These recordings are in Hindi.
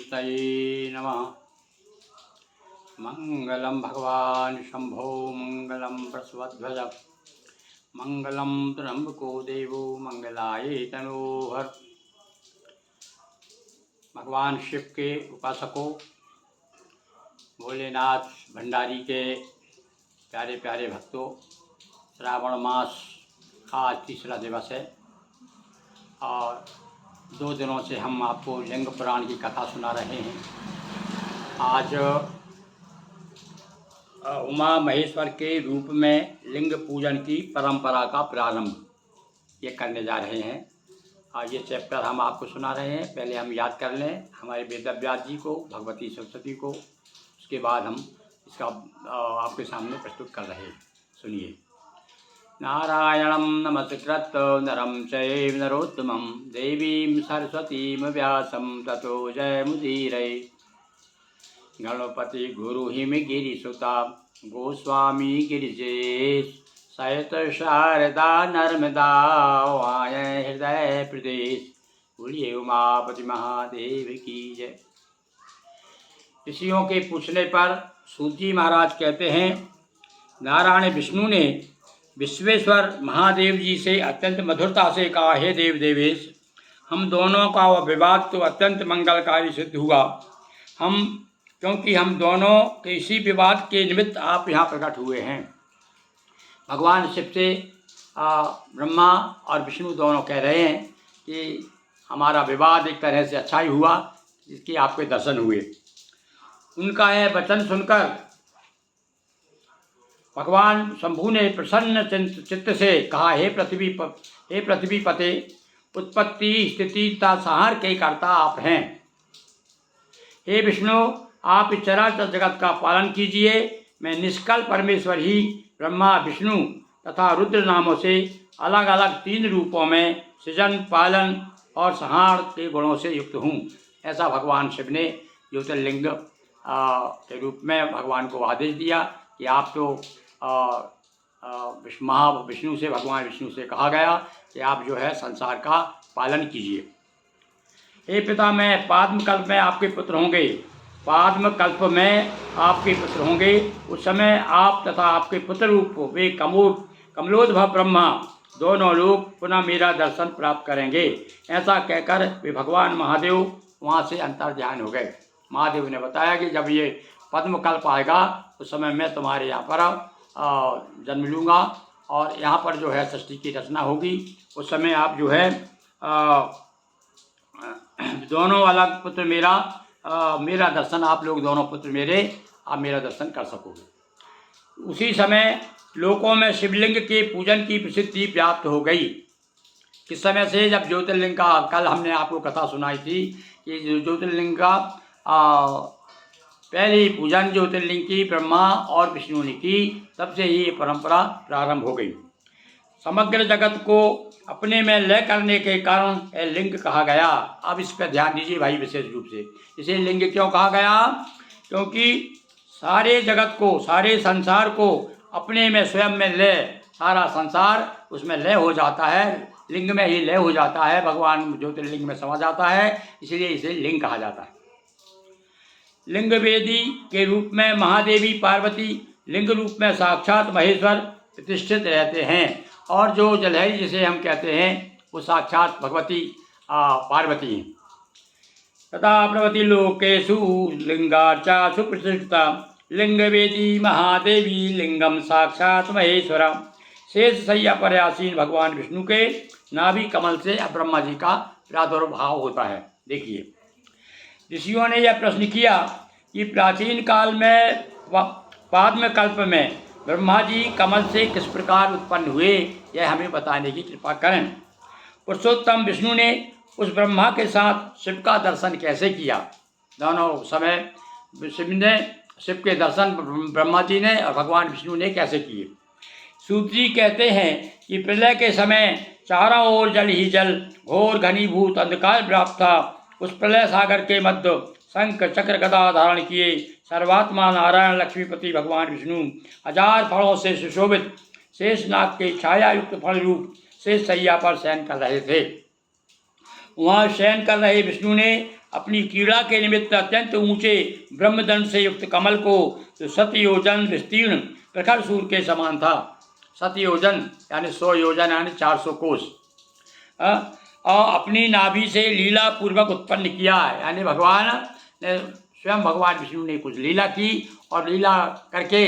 मूर्तये नमः। मंगलम भगवान शंभो मंगलम प्रस्वध्वज मंगलम त्र्यंबको देवो मंगलाय तनोहर। भगवान शिव के उपासकों, भोलेनाथ भंडारी के प्यारे प्यारे भक्तों, श्रावण मास का आज तीसरा दिवस है और 2 दिनों से हम आपको लिंग पुराण की कथा सुना रहे हैं। आज उमा महेश्वर के रूप में लिंग पूजन की परंपरा का प्रारंभ ये करने जा रहे हैं। ये चैप्टर हम आपको सुना रहे हैं। पहले हम याद कर लें हमारे वेदव्यास जी को, भगवती सरस्वती को, उसके बाद हम इसका आपके सामने प्रस्तुत कर रहे हैं। सुनिए। नारायणं नमस्कृत्य नरं चैव नरोत्तमं देवीं सरस्वतीं व्यासं ततो जयमुदीरये। गणपति गुरु हिमगिरिसुता गोस्वामी गिरिजेश सहित शारदा नर्मदा वाय हृदय प्रदेश। बोलिए उमापति महादेव की जय। ऋषियों के पूछने पर सूत जी महाराज कहते हैं, नारायण विष्णु ने विश्वेश्वर महादेव जी से अत्यंत मधुरता से कहा, हे देव देवेश, हम दोनों का वह विवाद तो अत्यंत मंगलकारी सिद्ध हुआ। क्योंकि हम दोनों के इसी विवाद के निमित्त आप यहाँ प्रकट हुए हैं। भगवान शिव से ब्रह्मा और विष्णु दोनों कह रहे हैं कि हमारा विवाद एक तरह से अच्छा ही हुआ, जिसके आपके दर्शन हुए। उनका यह वचन सुनकर भगवान शंभु ने प्रसन्न चित्त से कहा, हे पृथ्वी पते, उत्पत्ति स्थिति तथा संहार के कर्ता आप हैं। हे विष्णु, आप इस चराचर जगत का पालन कीजिए। मैं निष्कल परमेश्वर ही ब्रह्मा, विष्णु तथा रुद्र नामों से अलग अलग 3 रूपों में सृजन, पालन और संहार के गुणों से युक्त हूँ। ऐसा भगवान शिव ने ज्योतिर्लिंग के रूप में भगवान को आदेश दिया कि आप तो विष्णु से, भगवान विष्णु से कहा गया कि आप जो है संसार का पालन कीजिए। हे पिता, मैं पाद्मकल्प में आपके पुत्र होंगे। पाद्मकल्प में आपके पुत्र होंगे। उस समय आप तथा आपके पुत्र रूप वे कमलोद्भव ब्रह्मा दोनों लोग पुनः मेरा दर्शन प्राप्त करेंगे। ऐसा कहकर वे भगवान महादेव वहाँ से अंतर्ध्यान हो गए। महादेव ने बताया कि जब ये पद्मकल्प आएगा उस समय मैं तुम्हारे यहाँ पर जन्म लूँगा और यहाँ पर जो है सृष्टि की रचना होगी। उस समय आप जो है दोनों अलग पुत्र मेरा दर्शन, आप लोग दोनों पुत्र मेरे, आप मेरा दर्शन कर सकोगे। उसी समय लोकों में शिवलिंग के पूजन की प्रसिद्धि प्राप्त हो गई। किस समय से? जब ज्योतिर्लिंग का, कल हमने आपको कथा सुनाई थी कि ज्योतिर्लिंग का पहली पूजन ज्योतिर्लिंग की ब्रह्मा और विष्णु ने की, तब से ये परंपरा प्रारंभ हो गई। समग्र जगत को अपने में लय करने के कारण यह लिंग कहा गया। अब इस पर ध्यान दीजिए भाई, विशेष रूप से इसे लिंग क्यों कहा गया? क्योंकि सारे जगत को, सारे संसार को अपने में स्वयं में लय, सारा संसार उसमें लय हो जाता है, लिंग में ही लय हो जाता है, भगवान ज्योतिर्लिंग में समा जाता है, इसलिए इसे लिंग कहा जाता है। लिंग वेदी के रूप में महादेवी पार्वती, लिंग रूप में साक्षात महेश्वर प्रतिष्ठित रहते हैं और जो जलहरी जिसे हम कहते हैं वो साक्षात भगवती पार्वती हैं। तथा प्रभृति लोकेषु लिंगार्चा सुप्रतिष्ठिता लिंगवेदी महादेवी लिंगम साक्षात महेश्वरा। शेष शैया पर आसीन भगवान विष्णु के नाभि कमल से ब्रह्मा जी का प्रादुर्भाव होता है। देखिए, ऋषियों ने यह प्रश्न किया कि प्राचीन काल में पाद्मकल्प में ब्रह्मा जी कमल से किस प्रकार उत्पन्न हुए, यह हमें बताने की कृपा करें। पुरुषोत्तम विष्णु ने उस ब्रह्मा के साथ शिव का दर्शन कैसे किया? दोनों समय शिव के दर्शन ब्रह्मा जी ने और भगवान विष्णु ने कैसे किए? सूत जी कहते हैं कि प्रलय के समय चारों ओर जल ही जल, घोर घनीभूत अंधकार व्याप्त था। उस प्रलय सागर के मध्य शंख चक्र गदा धारण किए सर्वात्मा नारायण लक्ष्मीपति भगवान विष्णु 1000 फलों से सुशोभित शेषनाग के छाया युक्त फल रूप शेष शैया पर शयन कर रहे थे। वहाँ शयन कर रहे विष्णु ने अपनी क्रीड़ा के निमित्त अत्यंत ऊंचे ब्रह्मदंड से युक्त कमल को जो 7 योजन विस्तीर्ण प्रखर सूर्य के समान था। 7 योजन यानी 100 योजन यानी 400 कोस और अपनी नाभि से लीला पूर्वक उत्पन्न किया, यानी भगवान ने स्वयं भगवान विष्णु ने कुछ लीला की और लीला करके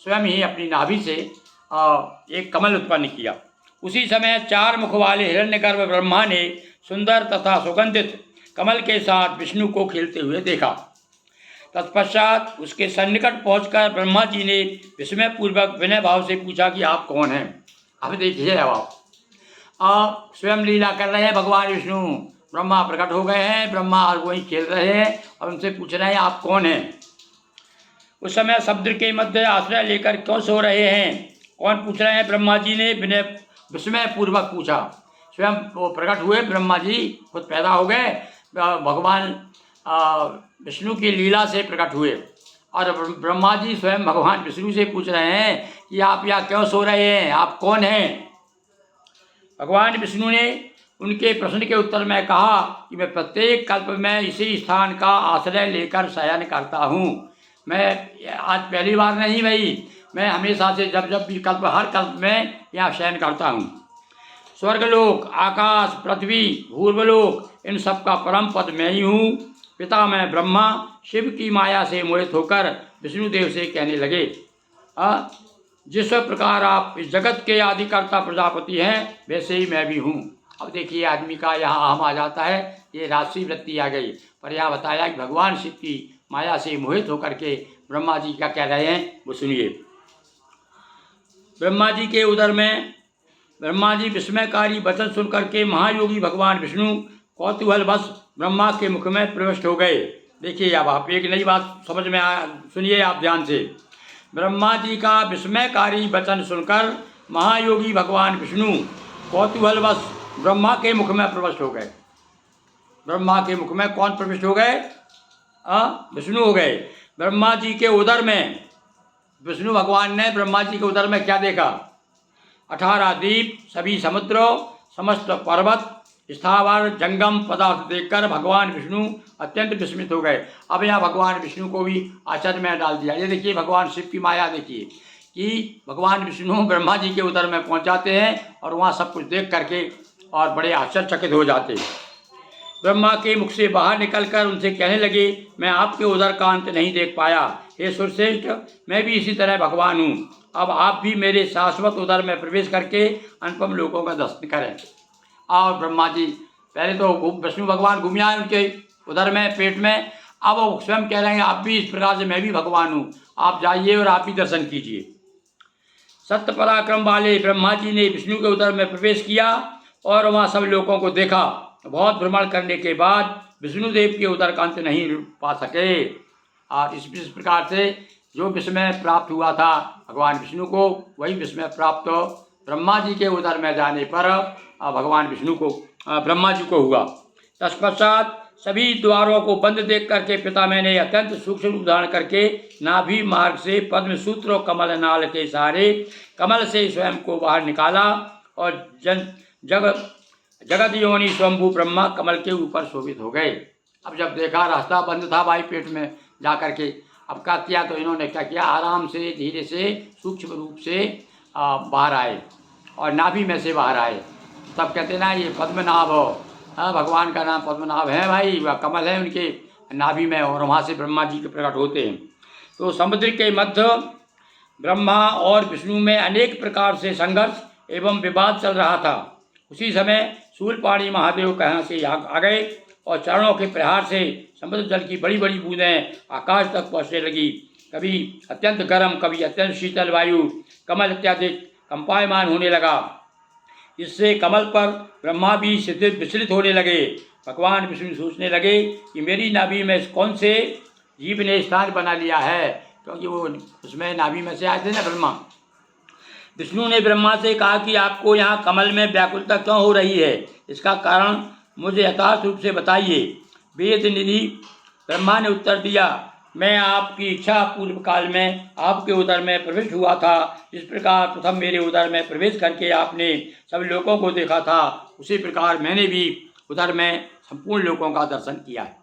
स्वयं ही अपनी नाभि से एक कमल उत्पन्न किया। उसी समय 4 मुख वाले हिरण्यगर्भ ब्रह्मा ने सुंदर तथा सुगंधित कमल के साथ विष्णु को खेलते हुए देखा। तत्पश्चात उसके सन्निकट पहुंचकर ब्रह्मा जी ने विस्मय पूर्वक विनय भाव से पूछा कि आप कौन हैं। अब देखिए, अब आप स्वयं लीला कर रहे हैं भगवान विष्णु, ब्रह्मा प्रकट हो गए हैं, ब्रह्मा और वहीं खेल रहे हैं और उनसे पूछ रहे हैं आप कौन हैं। उस समय समुद्र के मध्य आश्रय लेकर क्यों सो रहे हैं, कौन पूछ रहे हैं। ब्रह्मा जी ने विस्मय पूर्वक पूछा। स्वयं वो प्रकट हुए, ब्रह्मा जी खुद पैदा हो गए, भगवान विष्णु की लीला से प्रकट हुए और ब्रह्मा जी स्वयं भगवान विष्णु से पूछ रहे हैं कि आप यहाँ क्यों सो रहे हैं, आप कौन हैं। भगवान विष्णु ने उनके प्रश्न के उत्तर में कहा कि मैं प्रत्येक कल्प में इसी स्थान का आश्रय लेकर शयन करता हूँ। मैं आज पहली बार नहीं भाई, मैं हमेशा से जब जब भी कल्प हर कल्प में यहाँ शयन करता हूँ। स्वर्गलोक, आकाश, पृथ्वी, भूर्वलोक, इन सब का परम पद मैं ही हूँ। पिता मैं ब्रह्मा शिव की माया से मोहित होकर विष्णुदेव से कहने लगे, जिस प्रकार आप इस जगत के आदिकर्ता प्रजापति हैं वैसे ही मैं भी हूँ। अब देखिए आदमी का यहाँ अहम आ जाता है, ये राजसी वृत्ति आ गई। पर यहाँ बताया कि भगवान शिव की माया से मोहित होकर के ब्रह्मा जी क्या कह रहे हैं वो सुनिए। ब्रह्मा जी के उदर में ब्रह्मा जी विस्मयकारी वचन सुनकर के महायोगी भगवान विष्णु कौतूहलवश ब्रह्मा के मुख में प्रविष्ट हो गए। देखिए अब आप एक नई बात समझ में सुनिए आप ध्यान से। ब्रह्मा जी का विस्मयकारी वचन सुनकर महायोगी भगवान विष्णु कौतूहलवश ब्रह्मा के मुख में प्रविष्ट हो गए। ब्रह्मा के मुख में कौन प्रविष्ट हो गए? विष्णु हो गए। ब्रह्मा जी के उदर में विष्णु भगवान ने ब्रह्मा जी के उदर में क्या देखा? 18 द्वीप, सभी समुद्रों, समस्त पर्वत, स्थावर जंगम पदार्थ देखकर भगवान विष्णु अत्यंत विस्मित हो गए। अब यहाँ भगवान विष्णु को भी आश्चर्य में डाल दिया। ये देखिए भगवान शिव की माया देखिए कि भगवान विष्णु ब्रह्मा जी के उदर में पहुँच जाते हैं और वहाँ सब कुछ देख करके और बड़े आश्चर्यचकित हो जाते। ब्रह्मा के मुख से बाहर निकलकर उनसे कहने लगे, मैं आपके उदर का अंत नहीं देख पाया। हे सुरश्रेष्ठ, मैं भी इसी तरह भगवान हूँ। अब आप भी मेरे शाश्वत उदर में प्रवेश करके अनुपम लोकों का दर्शन करें। और ब्रह्मा जी पहले तो विष्णु भगवान घूम आए उनके उदर में, पेट में। अब वो स्वयं कह रहे हैं आप भी इस प्रकार से मैं भी भगवान हूँ, आप जाइए और आप भी दर्शन कीजिए। सत्य पराक्रम वाले ब्रह्मा जी ने विष्णु के उदर में प्रवेश किया और वहाँ सब लोगों को देखा। बहुत भ्रमण करने के बाद विष्णुदेव के उदर का अंत नहीं पा सके। और इस प्रकार से जो विस्मय प्राप्त हुआ था भगवान विष्णु को, वही विस्मय प्राप्त ब्रह्मा जी के उदर में जाने पर भगवान विष्णु को ब्रह्मा जी को हुआ। तत्पश्चात सभी द्वारों को बंद देख करके पिता मैंने अत्यंत सूक्ष्म रूप धारण करके नाभि मार्ग से पद्म सूत्र और कमल नाल के सहारे कमल से स्वयं को बाहर निकाला और जगत योनि स्वयंभू ब्रह्मा कमल के ऊपर शोभित हो गए। अब जब देखा रास्ता बंद था भाई पेट में जा करके, अब क्या किया तो इन्होंने क्या किया, आराम से धीरे से सूक्ष्म रूप से बाहर आए और नाभि में से बाहर आए। तब कहते ना ये पद्मनाभ हो, भगवान का नाम पद्मनाभ है भाई, वह कमल है उनके नाभि में और वहाँ से ब्रह्मा जी के प्रकट होते हैं। तो समुद्र के मध्य ब्रह्मा और विष्णु में अनेक प्रकार से संघर्ष एवं विवाद चल रहा था। उसी समय शूलपाणी महादेव कहाँ से आ गए और चरणों के प्रहार से समुद्र जल की बड़ी बड़ी बूंदें आकाश तक पहुँचने लगी। कभी अत्यंत गर्म, कभी अत्यंत शीतल वायु कमल इत्यादि कंपायमान होने लगा। इससे कमल पर ब्रह्मा भी विचलित होने लगे। भगवान विष्णु सोचने लगे कि मेरी नाभि में कौन से जीव ने स्थान बना लिया है, क्योंकि वो उसमें नाभि में से आए थे ना ब्रह्मा। विष्णु ने ब्रह्मा से कहा कि आपको यहाँ कमल में व्याकुलता क्यों हो रही है, इसका कारण मुझे यथार्थ रूप से बताइए। वेद निधि ब्रह्मा ने उत्तर दिया, मैं आपकी इच्छा पूर्व काल में आपके उदर में प्रविष्ट हुआ था। जिस प्रकार प्रथम मेरे उदर में प्रवेश करके आपने सब लोगों को देखा था, उसी प्रकार मैंने भी उदर में संपूर्ण लोगों का दर्शन किया है।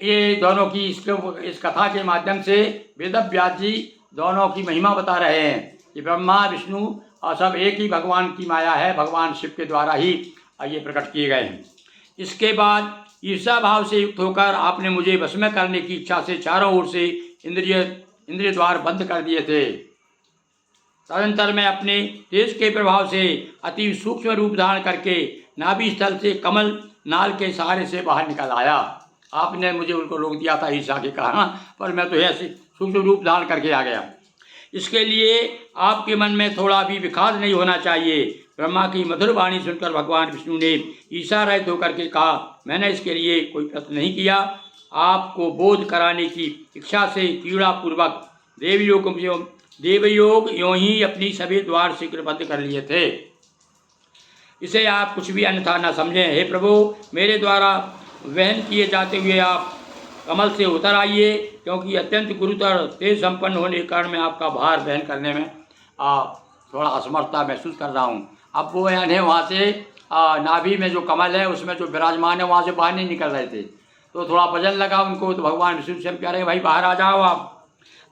ये दोनों की इस कथा के माध्यम से वेद व्यास जी दोनों की महिमा बता रहे हैं कि ब्रह्मा विष्णु और सब एक ही भगवान की माया है, भगवान शिव के द्वारा ही ये प्रकट किए गए हैं। इसके बाद ईर्षा भाव से युक्त होकर आपने मुझे वश करने की इच्छा से चारों ओर से इंद्रिय द्वार बंद कर दिए थे। तदंतर मैं अपने तेज के प्रभाव से अति सूक्ष्म रूप धारण करके नाभि स्थल से कमल नाल के सहारे से बाहर निकल आया। आपने मुझे उनको रोक दिया था ईर्षा के कारण, पर मैं तो ऐसे सूक्ष्म रूप धारण करके आ गया। इसके लिए आपके मन में थोड़ा भी विखाद नहीं होना चाहिए। ब्रह्मा की मधुर वाणी सुनकर भगवान विष्णु ने ईर्षा रहित होकर के कहा, मैंने इसके लिए कोई प्रश्न नहीं किया। आपको बोध कराने की इच्छा से क्रीड़ा पूर्वक देवयोग यों ही अपनी सभी द्वार शीघ्र बंद कर लिए थे। इसे आप कुछ भी अन्यथा न समझें। हे प्रभु, मेरे द्वारा वहन किए जाते हुए आप कमल से उतर आइए, क्योंकि अत्यंत गुरुतर तेज संपन्न होने के कारण मैं आपका भार वहन करने में थोड़ा असमर्थता महसूस कर रहा हूँ। अब वो यानी वहाँ से नाभि में जो कमल है उसमें जो विराजमान है वहाँ से बाहर नहीं निकल रहे थे, तो थोड़ा वजन लगा उनको। तो भगवान विष्णु से कह रहे भाई बाहर आ जाओ आप।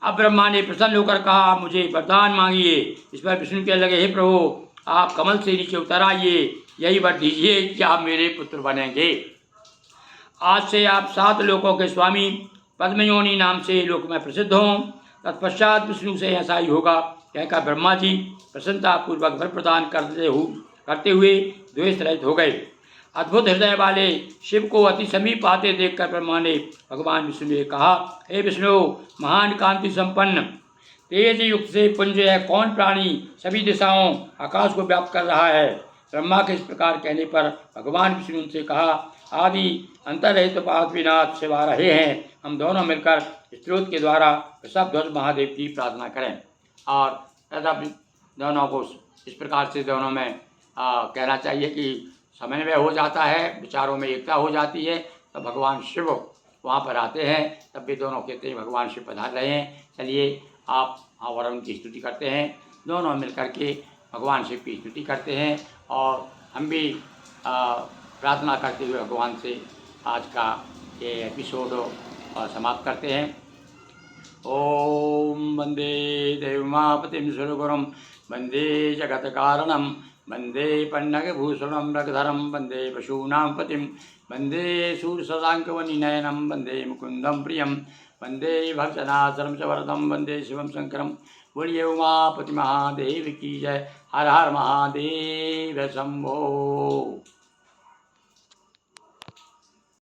अब ब्रह्मा ने प्रसन्न होकर कहा, आप मुझे वरदान मांगिए। इस पर विष्णु कहने लगे, हे प्रभु, आप कमल से नीचे उतर आइए, यही वर दीजिए कि आप मेरे पुत्र बनेंगे। आज से आप 7 लोकों के स्वामी पद्मयोनि नाम से लोक में प्रसिद्ध हों। तत्पश्चात विष्णु से ऐसा ही होगा कहकर ब्रह्मा जी प्रसन्नता पूर्वक वर प्रदान करते हुए द्वेष रहित हो गए। अद्भुत हृदय वाले शिव को अति समीप आते देखकर ब्रह्मा ने भगवान विष्णु ने कहा, हे विष्णु, महान कांति संपन्न तेज युक्त से पुंज है कौन प्राणी सभी दिशाओं आकाश को व्याप्त कर रहा है। ब्रह्मा के इस प्रकार कहने पर भगवान विष्णु से कहा, आदि अंतरहित तो पार्थिनाथ शिवा रहे हैं, हम दोनों मिलकर स्त्रोत के द्वारा ऋषभध्वज महादेव की प्रार्थना करें। और ऐसा दोनों को इस प्रकार से दोनों में कहना चाहिए कि समन्वय हो जाता है, विचारों में एकता हो जाती है। तब भगवान शिव वहाँ पर आते हैं, तब भी दोनों कहते हैं भगवान शिव पधार रहे हैं। चलिए आप और उनकी स्तुति करते हैं, दोनों मिलकर के भगवान शिव की स्तुति करते हैं। और हम भी प्रार्थना करते हुए भगवान से आज का ये एपिसोड समाप्त करते हैं। ओम वंदे देवमापतिं सुरगुरुं वंदे जगत कारणं वंदे पन्नगभूषणं रघुधरं वंदे पशूनां पतिं वंदे शूरशशाङ्कवनिनयनं वंदे मुकुन्दं प्रियं वंदे भक्तनाथं च वरदं वंदे शिवं शंकरं। बोलिए उमापति महादेव की जय। हर हर महादेव शंभो।